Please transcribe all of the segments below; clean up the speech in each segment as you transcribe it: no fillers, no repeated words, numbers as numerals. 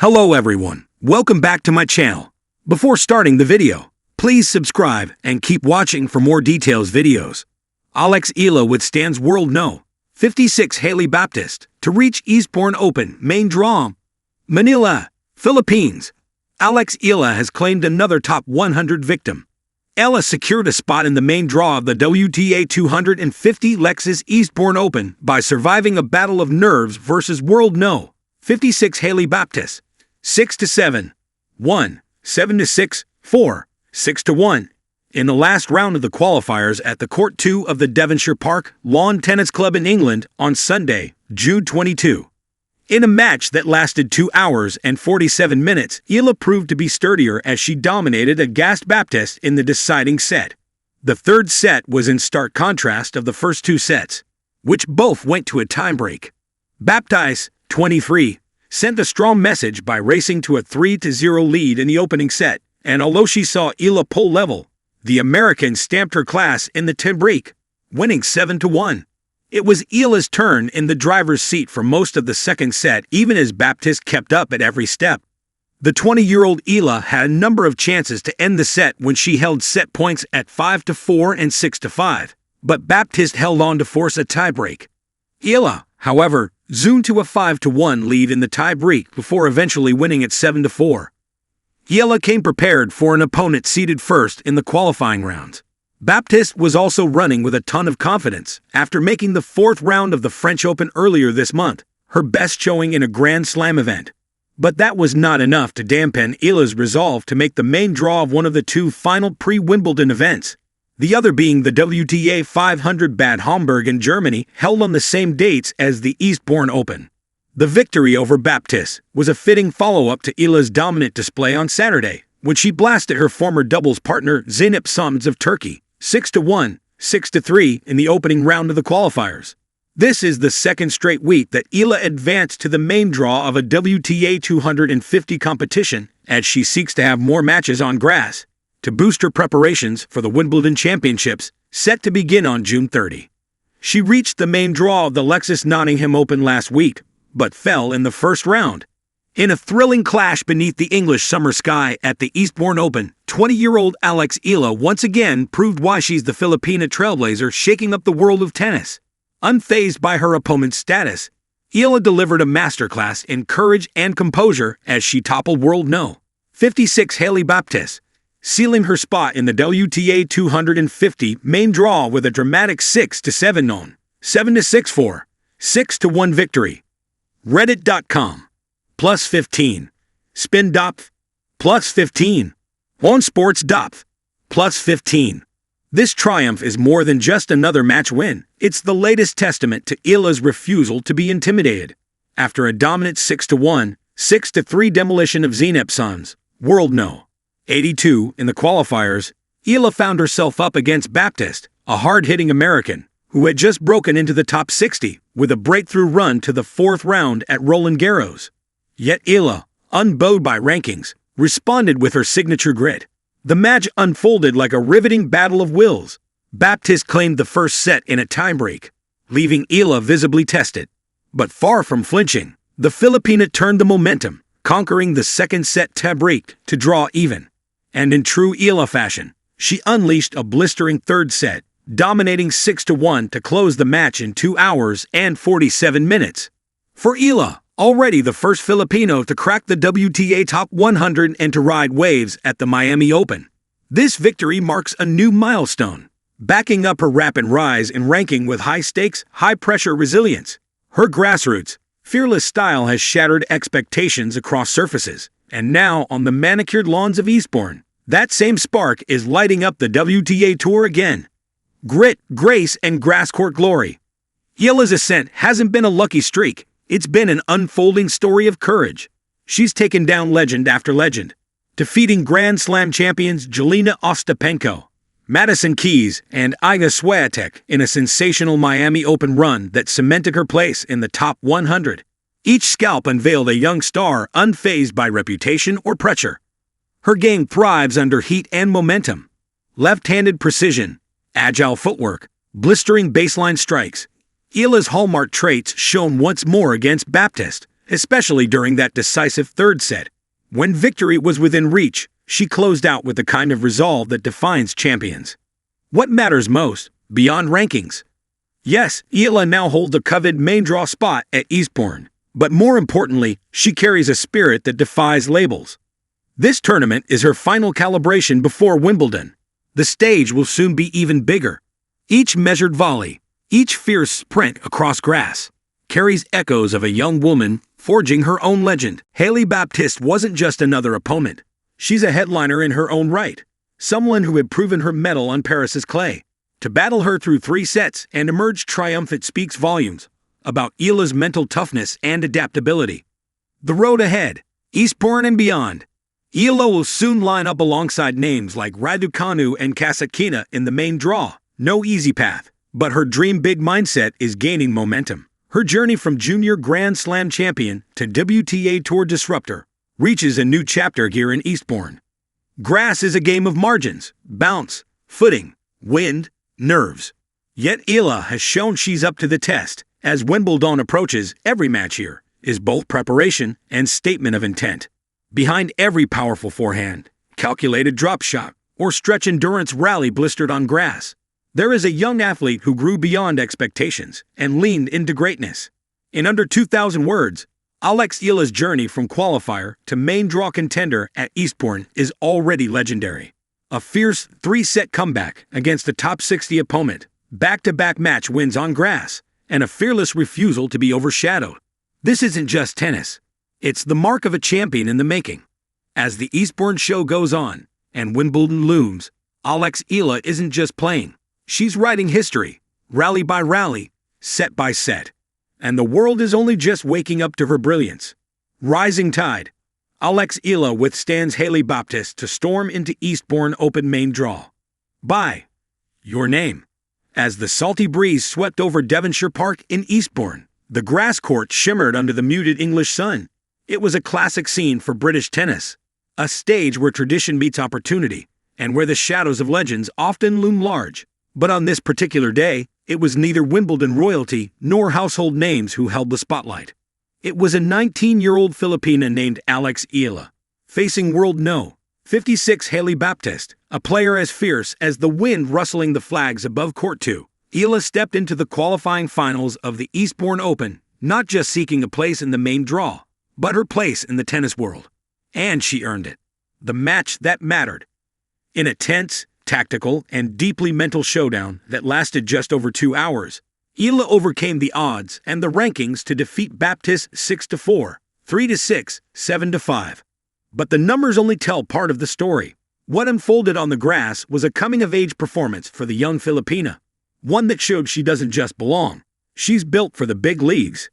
Hello everyone, welcome back to my channel. Before starting the video, please subscribe and keep watching for more details videos. Eala withstands world no. 56 Hailey Baptiste to reach Eastbourne Open main draw. Manila, Philippines. Eala has claimed another top 100 victim. Eala secured a spot in the main draw of the WTA 250 Lexus Eastbourne Open by surviving a battle of nerves versus world no. 56 Hailey Baptiste. 6-7, 1, 7-6, 4, 6-1. In the last round of the qualifiers at the Court 2 of the Devonshire Park Lawn Tennis Club in England on Sunday, June 22. In a match that lasted 2 hours and 47 minutes, Eala proved to be sturdier as she dominated aghast Baptiste in the deciding set. The third set was in stark contrast of the first two sets, which both went to a tiebreak. Baptiste, 23, sent a strong message by racing to a 3-0 lead in the opening set, and although she saw Eala pull level, the American stamped her class in the tiebreak, winning 7-1. It was Eala's turn in the driver's seat for most of the second set, even as Baptiste kept up at every step. The 20-year-old Eala had a number of chances to end the set when she held set points at 5-4 and 6-5, but Baptiste held on to force a tiebreak. Eala, however, zoomed to a 5-1 lead in the tiebreak before eventually winning at 7-4. Eala came prepared for an opponent seeded first in the qualifying rounds. Baptiste was also running with a ton of confidence after making the fourth round of the French Open earlier this month, her best showing in a Grand Slam event. But that was not enough to dampen Eala's resolve to make the main draw of one of the two final pre-Wimbledon events, the other being the WTA 500 Bad Homburg in Germany, held on the same dates as the Eastbourne Open. The victory over Baptiste was a fitting follow-up to Eala's dominant display on Saturday, when she blasted her former doubles partner Zeynep Somz of Turkey, 6-1, 6-3 in the opening round of the qualifiers. This is the second straight week that Eala advanced to the main draw of a WTA 250 competition, as she seeks to have more matches on grass to boost her preparations for the Wimbledon Championships, set to begin on June 30. She reached the main draw of the Lexus Nottingham Open last week, but fell in the first round. In a thrilling clash beneath the English summer sky at the Eastbourne Open, 20-year-old Eala once again proved why she's the Filipina trailblazer shaking up the world of tennis. Unfazed by her opponent's status, Eala delivered a masterclass in courage and composure as she toppled world no. 56 Hailey Baptiste, sealing her spot in the WTA 250 main draw with a dramatic 6-7 7-6 4, 6-1 victory. Reddit.com, +15. Spin.pf, +15. OneSports.pf, +15. This triumph is more than just another match win. It's the latest testament to Eala's refusal to be intimidated. After a dominant 6-1, 6-3 demolition of Zeynep Somz, world no. 82 in the qualifiers, Eala found herself up against Baptiste, a hard-hitting American, who had just broken into the top 60 with a breakthrough run to the fourth round at Roland Garros. Yet Eala, unbowed by rankings, responded with her signature grit. The match unfolded like a riveting battle of wills. Baptiste claimed the first set in a tiebreak, leaving Eala visibly tested. But far from flinching, the Filipina turned the momentum, conquering the second set tiebreak to draw even. And in true Eala fashion, she unleashed a blistering third set, dominating 6-1 to close the match in 2 hours and 47 minutes. For Eala, already the first Filipino to crack the WTA Top 100 and to ride waves at the Miami Open, this victory marks a new milestone, backing up her rapid rise in ranking with high-stakes, high-pressure resilience. Her grassroots, fearless style has shattered expectations across surfaces, and now on the manicured lawns of Eastbourne, that same spark is lighting up the WTA Tour again. Grit, grace, and grass court glory. Eala's ascent hasn't been a lucky streak, it's been an unfolding story of courage. She's taken down legend after legend, defeating Grand Slam champions Jelena Ostapenko, Madison Keys, and Iga Swiatek in a sensational Miami Open run that cemented her place in the top 100. Each scalp unveiled a young star unfazed by reputation or pressure. Her game thrives under heat and momentum. Left-handed precision, agile footwork, blistering baseline strikes. Eala's hallmark traits shone once more against Baptiste, especially during that decisive third set. When victory was within reach, she closed out with the kind of resolve that defines champions. What matters most, beyond rankings? Yes, Eala now holds the coveted main draw spot at Eastbourne, but more importantly, she carries a spirit that defies labels. This tournament is her final calibration before Wimbledon. The stage will soon be even bigger. Each measured volley, each fierce sprint across grass, carries echoes of a young woman forging her own legend. Hailey Baptiste wasn't just another opponent. She's a headliner in her own right, someone who had proven her mettle on Paris's clay. To battle her through 3 sets and emerge triumphant speaks volumes about Eala's mental toughness and adaptability. The road ahead, Eastbourne and beyond. Eala will soon line up alongside names like Raducanu and Kasatkina in the main draw. No easy path, but her dream big mindset is gaining momentum. Her journey from junior Grand Slam champion to WTA Tour disruptor reaches a new chapter here in Eastbourne. Grass is a game of margins, bounce, footing, wind, nerves. Yet Eala has shown she's up to the test. As Wimbledon approaches, every match here is both preparation and statement of intent. Behind every powerful forehand, calculated drop shot, or stretch endurance rally blistered on grass, there is a young athlete who grew beyond expectations and leaned into greatness. In under 2,000 words, Eala's journey from qualifier to main draw contender at Eastbourne is already legendary. A fierce 3-set comeback against a top 60 opponent, back-to-back match wins on grass, and a fearless refusal to be overshadowed. This isn't just tennis. It's the mark of a champion in the making. As the Eastbourne show goes on, and Wimbledon looms, Eala isn't just playing. She's writing history, rally by rally, set by set. And the world is only just waking up to her brilliance. Rising tide. Eala withstands Hailey Baptiste to storm into Eastbourne Open main draw. By your name. As the salty breeze swept over Devonshire Park in Eastbourne, the grass court shimmered under the muted English sun. It was a classic scene for British tennis, a stage where tradition meets opportunity, and where the shadows of legends often loom large. But on this particular day, it was neither Wimbledon royalty nor household names who held the spotlight. It was a 19-year-old Filipina named Eala, facing world no. 56 Hailey Baptiste, a player as fierce as the wind rustling the flags above court 2. Eala stepped into the qualifying finals of the Eastbourne Open, not just seeking a place in the main draw, but her place in the tennis world. And she earned it. The match that mattered. In a tense, tactical, and deeply mental showdown that lasted just over 2 hours, Eala overcame the odds and the rankings to defeat Baptiste 6-4, 3-6, 7-5. But the numbers only tell part of the story. What unfolded on the grass was a coming-of-age performance for the young Filipina, one that showed she doesn't just belong. She's built for the big leagues.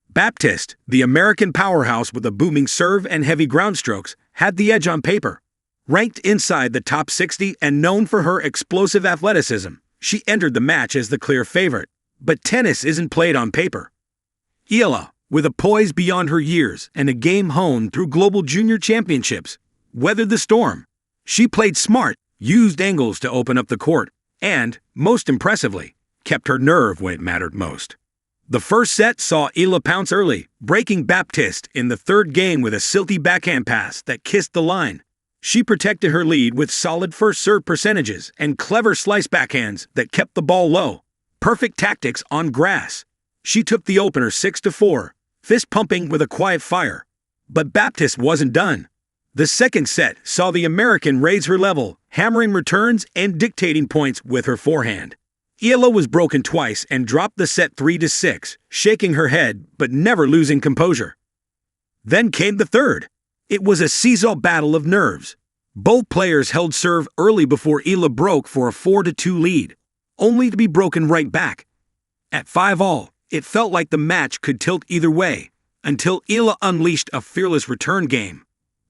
Baptiste, the American powerhouse with a booming serve and heavy ground strokes, had the edge on paper. Ranked inside the top 60 and known for her explosive athleticism, she entered the match as the clear favorite. But tennis isn't played on paper. Eala, with a poise beyond her years and a game honed through global junior championships, weathered the storm. She played smart, used angles to open up the court, and, most impressively, kept her nerve when it mattered most. The first set saw Eala pounce early, breaking Baptiste in the third game with a silky backhand pass that kissed the line. She protected her lead with solid first serve percentages and clever slice backhands that kept the ball low. Perfect tactics on grass. She took the opener 6-4, fist pumping with a quiet fire. But Baptiste wasn't done. The second set saw the American raise her level, hammering returns and dictating points with her forehand. Eala was broken twice and dropped the set 3-6, shaking her head but never losing composure. Then came the third. It was a seesaw battle of nerves. Both players held serve early before Eala broke for a 4-2 lead, only to be broken right back. At 5-all, it felt like the match could tilt either way, until Eala unleashed a fearless return game.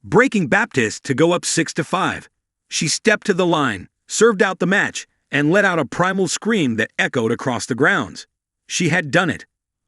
Breaking Baptiste to go up 6-5, she stepped to the line, served out the match, and let out a primal scream that echoed across the grounds. She had done it.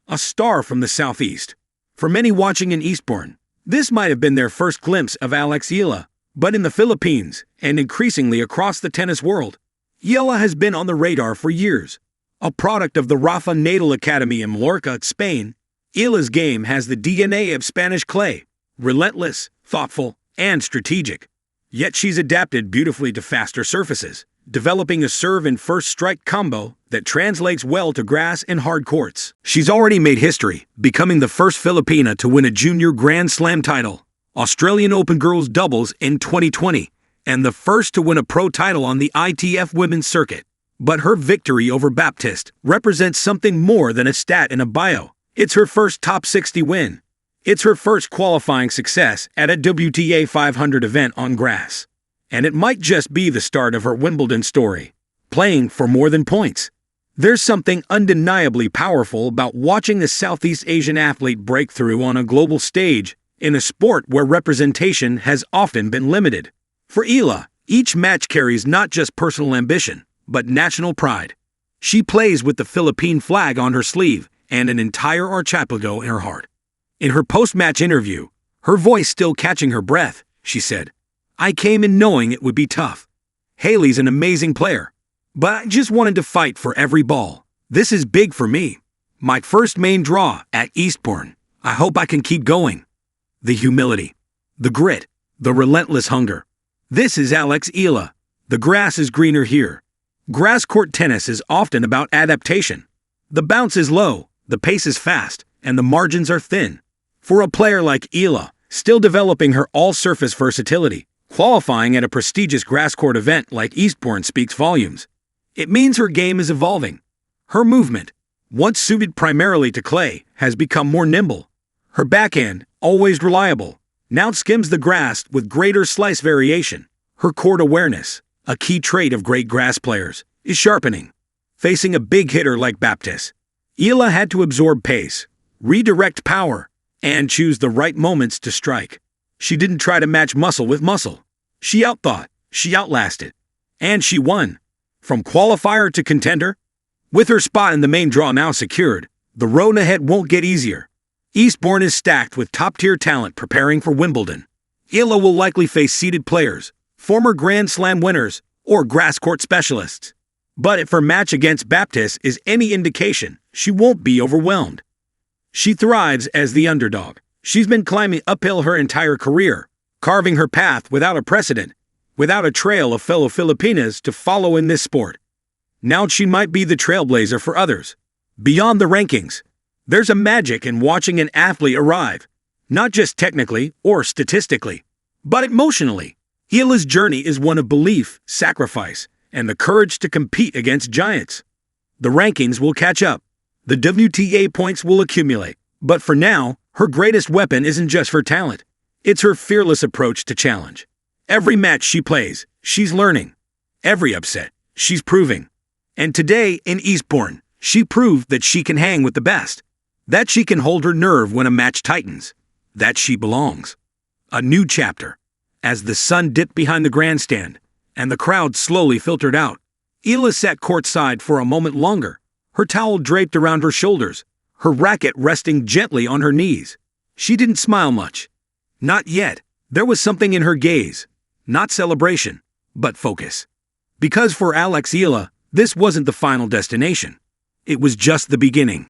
A star from the southeast. For many watching in Eastbourne, this might have been their first glimpse of Eala, but in the Philippines, and increasingly across the tennis world, Eala has been on the radar for years. A product of the Rafa Nadal Academy in Mallorca, Spain, Eala's game has the DNA of Spanish clay, relentless, thoughtful, and strategic. Yet she's adapted beautifully to faster surfaces, developing a serve and first strike combo that translates well to grass and hard courts. She's already made history, becoming the first Filipina to win a junior Grand Slam title, Australian Open girls doubles in 2020, and the first to win a pro title on the ITF women's circuit. But her victory over Baptiste represents something more than a stat in a bio. It's her first top 60 win. It's her first qualifying success at a WTA 500 event on grass. And it might just be the start of her Wimbledon story, playing for more than points. There's something undeniably powerful about watching a Southeast Asian athlete break through on a global stage in a sport where representation has often been limited. For Eala, each match carries not just personal ambition, but national pride. She plays with the Philippine flag on her sleeve and an entire archipelago in her heart. In her post-match interview, her voice still catching her breath, she said, "I came in knowing it would be tough. Hailey's an amazing player, but I just wanted to fight for every ball. This is big for me. My first main draw at Eastbourne. I hope I can keep going." The humility, the grit, the relentless hunger. This is Alex Eala. The grass is greener here. Grass court tennis is often about adaptation. The bounce is low, the pace is fast, and the margins are thin. For a player like Eala, still developing her all-surface versatility, qualifying at a prestigious grass court event like Eastbourne speaks volumes. It means her game is evolving. Her movement, once suited primarily to clay, has become more nimble. Her backhand, always reliable, now skims the grass with greater slice variation. Her court awareness, a key trait of great grass players, is sharpening. Facing a big hitter like Baptiste, Eala had to absorb pace, redirect power, and choose the right moments to strike. She didn't try to match muscle with muscle. She outthought, she outlasted, and she won. From qualifier to contender, with her spot in the main draw now secured, the road ahead won't get easier. Eastbourne is stacked with top-tier talent preparing for Wimbledon. Eala will likely face seeded players, former Grand Slam winners, or grass court specialists. But if her match against Baptiste is any indication, she won't be overwhelmed. She thrives as the underdog. She's been climbing uphill her entire career, carving her path without a precedent, without a trail of fellow Filipinas to follow in this sport. Now she might be the trailblazer for others. Beyond the rankings, there's a magic in watching an athlete arrive, not just technically or statistically, but emotionally. Eala's journey is one of belief, sacrifice, and the courage to compete against giants. The rankings will catch up. The WTA points will accumulate. But for now, her greatest weapon isn't just her talent. It's her fearless approach to challenge. Every match she plays, she's learning. Every upset, she's proving. And today in Eastbourne, she proved that she can hang with the best. That she can hold her nerve when a match tightens. That she belongs. A new chapter. As the sun dipped behind the grandstand, and the crowd slowly filtered out, Eala sat courtside for a moment longer, her towel draped around her shoulders, her racket resting gently on her knees. She didn't smile much. Not yet. There was something in her gaze. Not celebration, but focus. Because for Alex Eala, this wasn't the final destination. It was just the beginning.